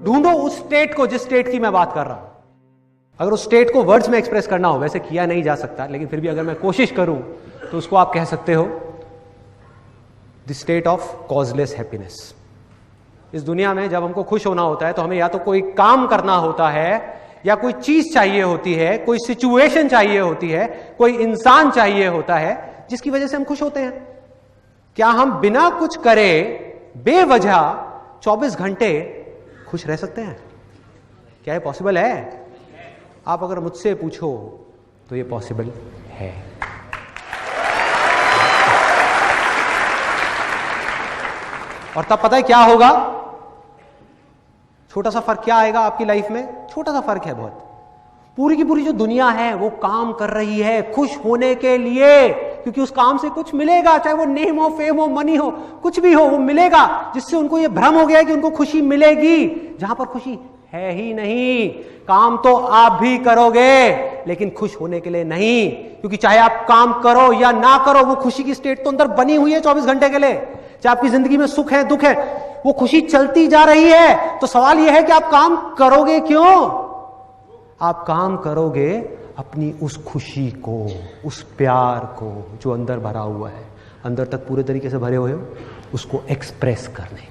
ढूंढो उस स्टेट को जिस स्टेट की मैं बात कर रहा हूं। अगर उस स्टेट को वर्ड्स में एक्सप्रेस करना हो, वैसे किया नहीं जा सकता, लेकिन फिर भी अगर मैं कोशिश करूं तो उसको आप कह सकते हो the state of causeless happiness. इस दुनिया में जब हमको खुश होना होता है तो हमें या तो कोई काम करना होता है, या कोई चीज चाहिए होती है, कोई सिचुएशन चाहिए होती है, कोई इंसान चाहिए होता है जिसकी वजह से हम खुश होते हैं। क्या हम बिना कुछ करे बेवजह 24 घंटे खुश रह सकते हैं? क्या ये पॉसिबल है? आप अगर मुझसे पूछो तो ये पॉसिबल है। और तब पता है क्या होगा? छोटा सा फर्क क्या आएगा आपकी लाइफ में? छोटा सा फर्क है बहुत। पूरी की पूरी जो दुनिया है वो काम कर रही है खुश होने के लिए, क्योंकि उस काम से कुछ मिलेगा, चाहे वो नेम हो, फेम हो, मनी हो, कुछ भी हो, वो मिलेगा, जिससे उनको ये भ्रम हो गया है कि उनको खुशी मिलेगी, जहां पर खुशी है ही नहीं। काम तो आप भी करोगे लेकिन खुश होने के लिए नहीं, क्योंकि चाहे आप काम करो या ना करो, वो खुशी की स्टेट तो अंदर बनी हुई है 24 घंटे के लिए। चाहे आपकी जिंदगी में सुख है, दुख है, वो खुशी चलती जा रही है। तो सवाल यह है कि आप काम करोगे क्यों? आप काम करोगे अपनी उस खुशी को, उस प्यार को जो अंदर भरा हुआ है, अंदर तक पूरे तरीके से भरे हुए हो, उसको एक्सप्रेस करने।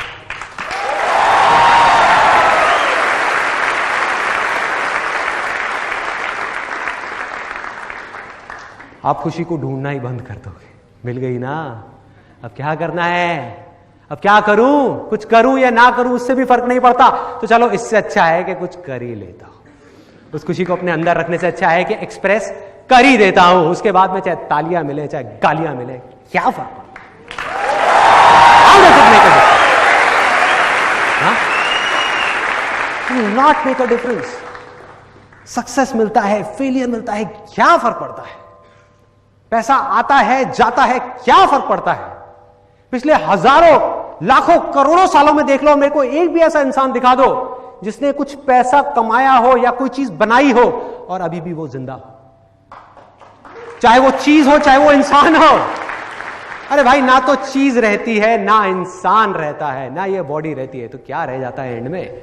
आप खुशी को ढूंढना ही बंद कर दोगे। मिल गई ना, अब क्या करना है? अब क्या करूं? कुछ करूं या ना करूं उससे भी फर्क नहीं पड़ता। तो चलो, इससे अच्छा है कि कुछ कर ही लेता हूं। उस खुशी को अपने अंदर रखने से अच्छा है कि एक्सप्रेस कर ही देता हूं। उसके बाद में चाहे तालियां मिले, चाहे गालियां मिले, क्या फर्क not make a difference. Success मिलता है, फेलियर मिलता है, क्या फर्क पड़ता है? पैसा आता है, जाता है, क्या फर्क पड़ता है? पिछले हजारों, लाखों, करोड़ों सालों में देख लो, मेरे को एक भी ऐसा इंसान दिखा दो जिसने कुछ पैसा कमाया हो या कोई चीज बनाई हो और अभी भी वो जिंदा हो। चाहे वो चीज हो, चाहे वो इंसान हो। अरे भाई, ना तो चीज रहती है, ना इंसान रहता है, ना ये बॉडी रहती है, तो क्या रह जाता है एंड में?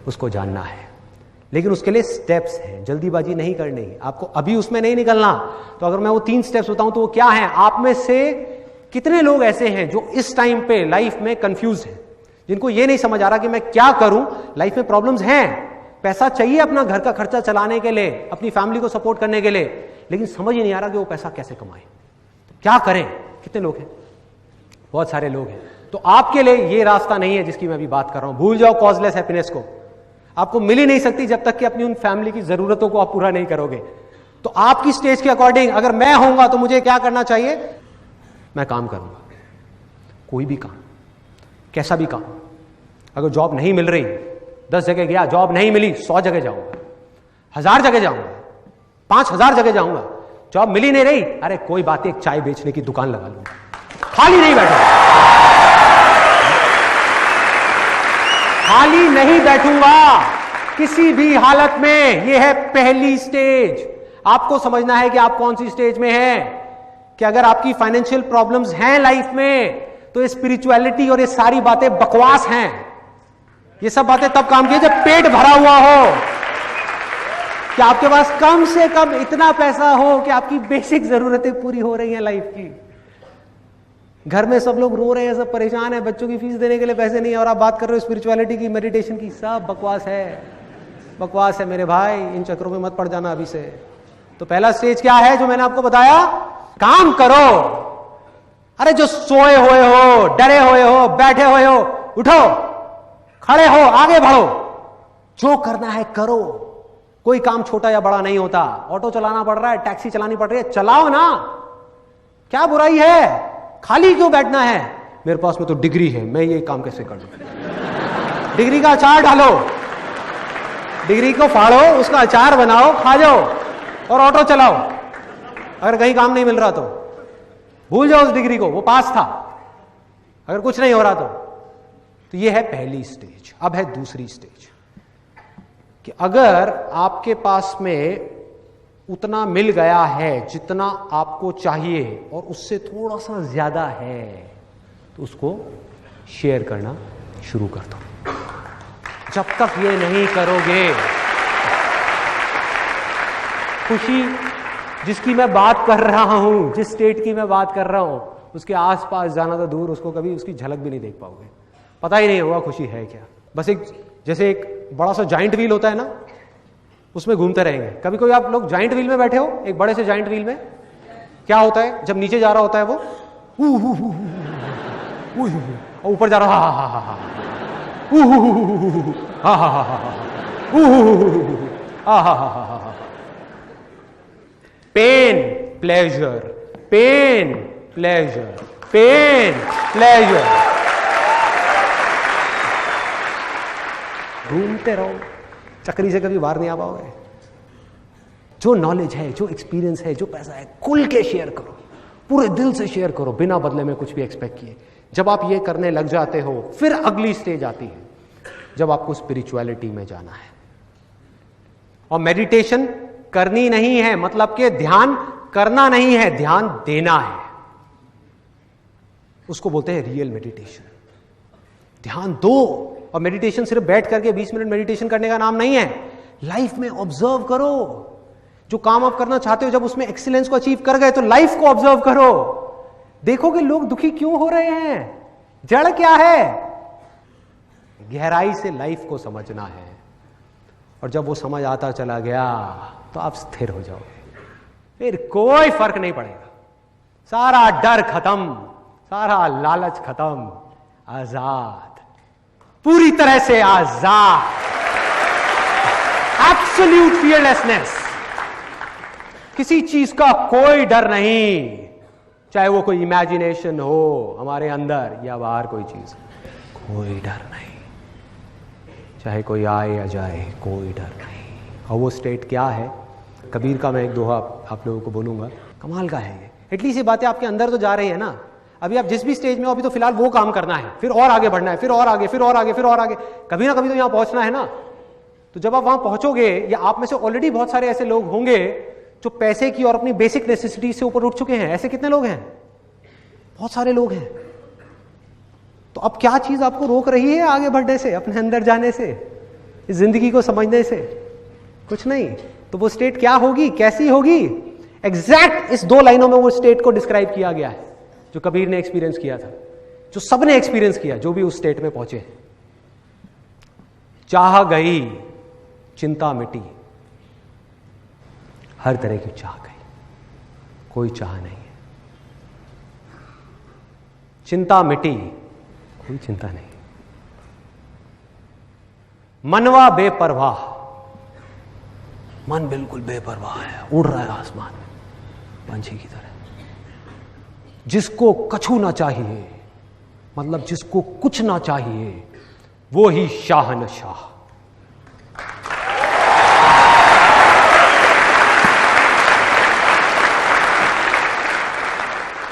उसको जानना है। लेकिन उसके लिए स्टेप्स हैं, जल्दीबाजी नहीं करनी, आपको अभी उसमें नहीं निकलना। तो अगर मैं वो 3 स्टेप्स बताऊं तो वो क्या है? आप में से कितने लोग ऐसे हैं जो इस टाइम पे लाइफ में कंफ्यूज हैं, जिनको ये नहीं समझ आ रहा कि मैं क्या करूं? लाइफ में प्रॉब्लम्स हैं, पैसा चाहिए अपना घर का खर्चा चलाने के लिए, अपनी फैमिली को सपोर्ट करने के लिए, लेकिन समझ ही नहीं आ रहा कि वो पैसा कैसे कमाएं, क्या करें? कितने लोग हैं? बहुत सारे लोग हैं। तो आपके लिए ये रास्ता नहीं है जिसकी मैं अभी बात कर रहा हूं। भूल जाओ कॉजलेस हैप्पीनेस को, आपको मिल ही नहीं सकती जब तक कि अपनी उन फैमिली की जरूरतों को आप पूरा नहीं करोगे। तो आपकी स्टेज के अकॉर्डिंग अगर मैं होऊंगा तो मुझे क्या करना चाहिए? मैं काम करूंगा, कोई भी काम, कैसा भी काम। अगर जॉब नहीं मिल रही, 10 जगह गया, जॉब नहीं मिली, 100 जगह जाऊंगा, 1000 जगह जाऊंगा, 5000 जगह जाऊंगा, जॉब मिली नहीं रही, अरे कोई बात नहीं, एक चाय बेचने की दुकान लगा लूंगा, खाली नहीं बैठूंगा, खाली नहीं बैठूंगा किसी भी हालत में। यह है पहली स्टेज। आपको समझना है कि आप कौन सी स्टेज में हैं। कि अगर आपकी फाइनेंशियल प्रॉब्लम्स हैं लाइफ में, तो ये स्पिरिचुअलिटी और ये सारी बातें बकवास हैं। ये सब बातें तब काम की जब पेट भरा हुआ हो, कि आपके पास कम से कम इतना पैसा हो कि आपकी बेसिक जरूरतें पूरी हो रही हैं लाइफ की। घर में सब लोग रो रहे हैं, सब परेशान हैं, बच्चों की फीस देने के लिए पैसे नहीं है, और आप बात कर रहे हो स्पिरिचुअलिटी की, मेडिटेशन की। सब बकवास है, बकवास है मेरे भाई। इन चक्रों में मत पड़ जाना अभी से। तो पहला स्टेज क्या है जो मैंने आपको बताया? काम करो। अरे जो सोए हुए हो, डरे हुए हो, बैठे हुए हो, उठो, खड़े हो, आगे बढ़ो, जो करना है करो। कोई काम छोटा या बड़ा नहीं होता। ऑटो चलाना पड़ रहा है, टैक्सी चलानी पड़ रही है, चलाओ ना, क्या बुराई है? खाली क्यों बैठना है? मेरे पास में तो डिग्री है, मैं ये काम कैसे कर लूं? डिग्री का अचार डालो, डिग्री को फाड़ो, उसका अचार बनाओ, खा जाओ और ऑटो चलाओ। अगर कहीं काम नहीं मिल रहा तो भूल जाओ उस डिग्री को, वो पास था। अगर कुछ नहीं हो रहा तो ये है पहली स्टेज। अब है दूसरी स्टेज, कि अगर आपके पास में उतना मिल गया है जितना आपको चाहिए और उससे थोड़ा सा ज्यादा है, तो उसको शेयर करना शुरू कर दो। जब तक ये नहीं करोगे, खुशी जिसकी मैं बात कर रहा हूं, जिस स्टेट की मैं बात कर रहा हूं, उसके आसपास जाना तो दूर, उसको कभी उसकी झलक भी नहीं देख पाओगे, पता ही नहीं होगा खुशी है क्या। बस एक जैसे एक बड़ा सा जाइंट व्हील होता है ना, उसमें घूमते रहेंगे। कभी कोई आप लोग जाइंट व्हील में बैठे हो, एक बड़े से जाइंट व्हील में क्या होता है, जब नीचे जा रहा होता है वो ऊपर जा रहा, pain pleasure, pain pleasure, pain pleasure, घूमते रहो, चक्री से कभी बाहर नहीं आ पाओगे। जो नॉलेज है, जो एक्सपीरियंस है, जो पैसा है, खुल के शेयर करो, पूरे दिल से शेयर करो, बिना बदले में कुछ भी एक्सपेक्ट किए। जब आप ये करने लग जाते हो, फिर अगली स्टेज आती है जब आपको स्पिरिचुअलिटी में जाना है। और मेडिटेशन करनी नहीं है, मतलब कि ध्यान करना नहीं है, ध्यान देना है। उसको बोलते हैं रियल मेडिटेशन। ध्यान दो। और मेडिटेशन सिर्फ बैठ करके 20 मिनट मेडिटेशन करने का नाम नहीं है। लाइफ में ऑब्जर्व करो, जो काम आप करना चाहते हो, जब उसमें एक्सीलेंस को अचीव कर गए तो लाइफ को ऑब्जर्व करो। देखोगे लोग दुखी क्यों हो रहे हैं, जड़ क्या है। गहराई से लाइफ को समझना है, और जब वो समझ आता चला गया तो आप स्थिर हो जाओगे, फिर कोई फर्क नहीं पड़ेगा। सारा डर खत्म, सारा लालच खत्म, आजाद, पूरी तरह से आजाद, एब्सोल्यूट फियरलेसनेस, किसी चीज का कोई डर नहीं, चाहे वो कोई इमेजिनेशन हो हमारे अंदर या बाहर कोई चीज, कोई डर नहीं, चाहे कोई आए या जाए, कोई डर नहीं। और वो स्टेट क्या है, कबीर का मैं एक दोहा आप लोगों को बोलूंगा, कमाल का है ये। एटलीस्ट ये बातें आपके अंदर तो जा रही है ना। अभी आप जिस भी स्टेज में हो, अभी तो फिलहाल वो काम करना है, फिर और आगे बढ़ना है, फिर और आगे, फिर और आगे, फिर और आगे, कभी ना कभी तो यहां पहुंचना है ना। तो जब आप वहां पहुंचोगे, या आप में से ऑलरेडी बहुत सारे ऐसे लोग होंगे जो पैसे की और अपनी बेसिक नेसेसिटी से ऊपर उठ चुके हैं। ऐसे कितने लोग हैं, बहुत सारे लोग हैं। तो अब क्या चीज आपको रोक रही है आगे बढ़ने से, अपने अंदर जाने से, इस जिंदगी को समझने से? कुछ नहीं। तो वो स्टेट क्या होगी, कैसी होगी? एग्जैक्ट इस 2 लाइनों में वो स्टेट को डिस्क्राइब किया गया है जो कबीर ने एक्सपीरियंस किया था, जो सबने एक्सपीरियंस किया, जो भी उस स्टेट में पहुंचे। चाह गई, चिंता मिटी, हर तरह की चाह गई, कोई चाह नहीं है। चिंता मिटी, कोई चिंता नहीं। मनवा बेपरवाह, मन बिल्कुल बेपरवाह है, उड़ रहा है आसमान में पंछी की तरह। जिसको कछु ना चाहिए, मतलब जिसको कुछ ना चाहिए, वो ही शाहनशाह।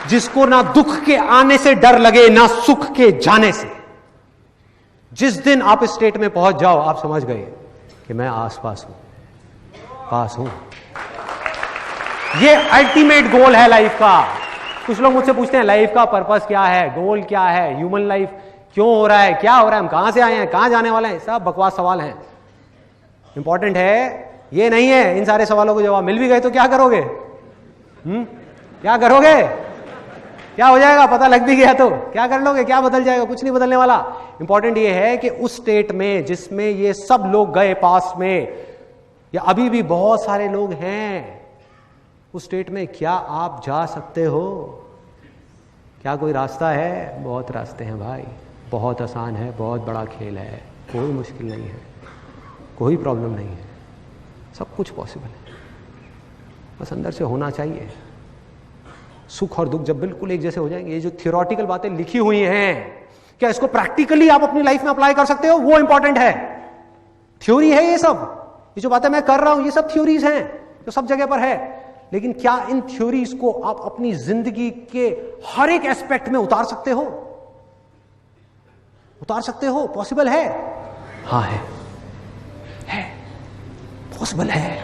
जिसको ना दुख के आने से डर लगे, ना सुख के जाने से। जिस दिन आप इस स्टेट में पहुंच जाओ, आप समझ गए कि मैं आसपास हूं, पास हूं। ये अल्टीमेट गोल है लाइफ का। कुछ लोग मुझसे पूछते हैं लाइफ का पर्पस क्या है, गोल क्या है, ह्यूमन लाइफ क्यों हो रहा है, क्या हो रहा है, हम कहां से आए हैं, कहां जाने वाले हैं। सब बकवास सवाल हैं। इंपॉर्टेंट है ये नहीं है। इन सारे सवालों को जवाब मिल भी गए तो क्या करोगे? क्या करोगे? क्या हो जाएगा? पता लग भी गया तो क्या कर लोगे? क्या बदल जाएगा? कुछ नहीं बदलने वाला। इंपॉर्टेंट ये है कि उस स्टेट में जिसमें ये सब लोग गए पास में, या अभी भी बहुत सारे लोग हैं उस स्टेट में, क्या आप जा सकते हो? क्या कोई रास्ता है? बहुत रास्ते हैं भाई, बहुत आसान है, बहुत बड़ा खेल है, कोई मुश्किल नहीं है, कोई प्रॉब्लम नहीं है, सब कुछ पॉसिबल है, बस अंदर से होना चाहिए। सुख और दुख जब बिल्कुल एक जैसे हो जाएंगे, ये जो थियोरेटिकल बातें लिखी हुई हैं, क्या इसको प्रैक्टिकली आप अपनी लाइफ में अप्लाई कर सकते हो? वो इंपॉर्टेंट है। थ्योरी है ये सब, ये जो बातें मैं कर रहा हूं ये सब थ्योरीज हैं जो सब जगह पर है, लेकिन क्या इन थ्योरीज को आप अपनी जिंदगी के हर एक एस्पेक्ट में उतार सकते हो? उतार सकते हो? पॉसिबल है? हाँ है, पॉसिबल है।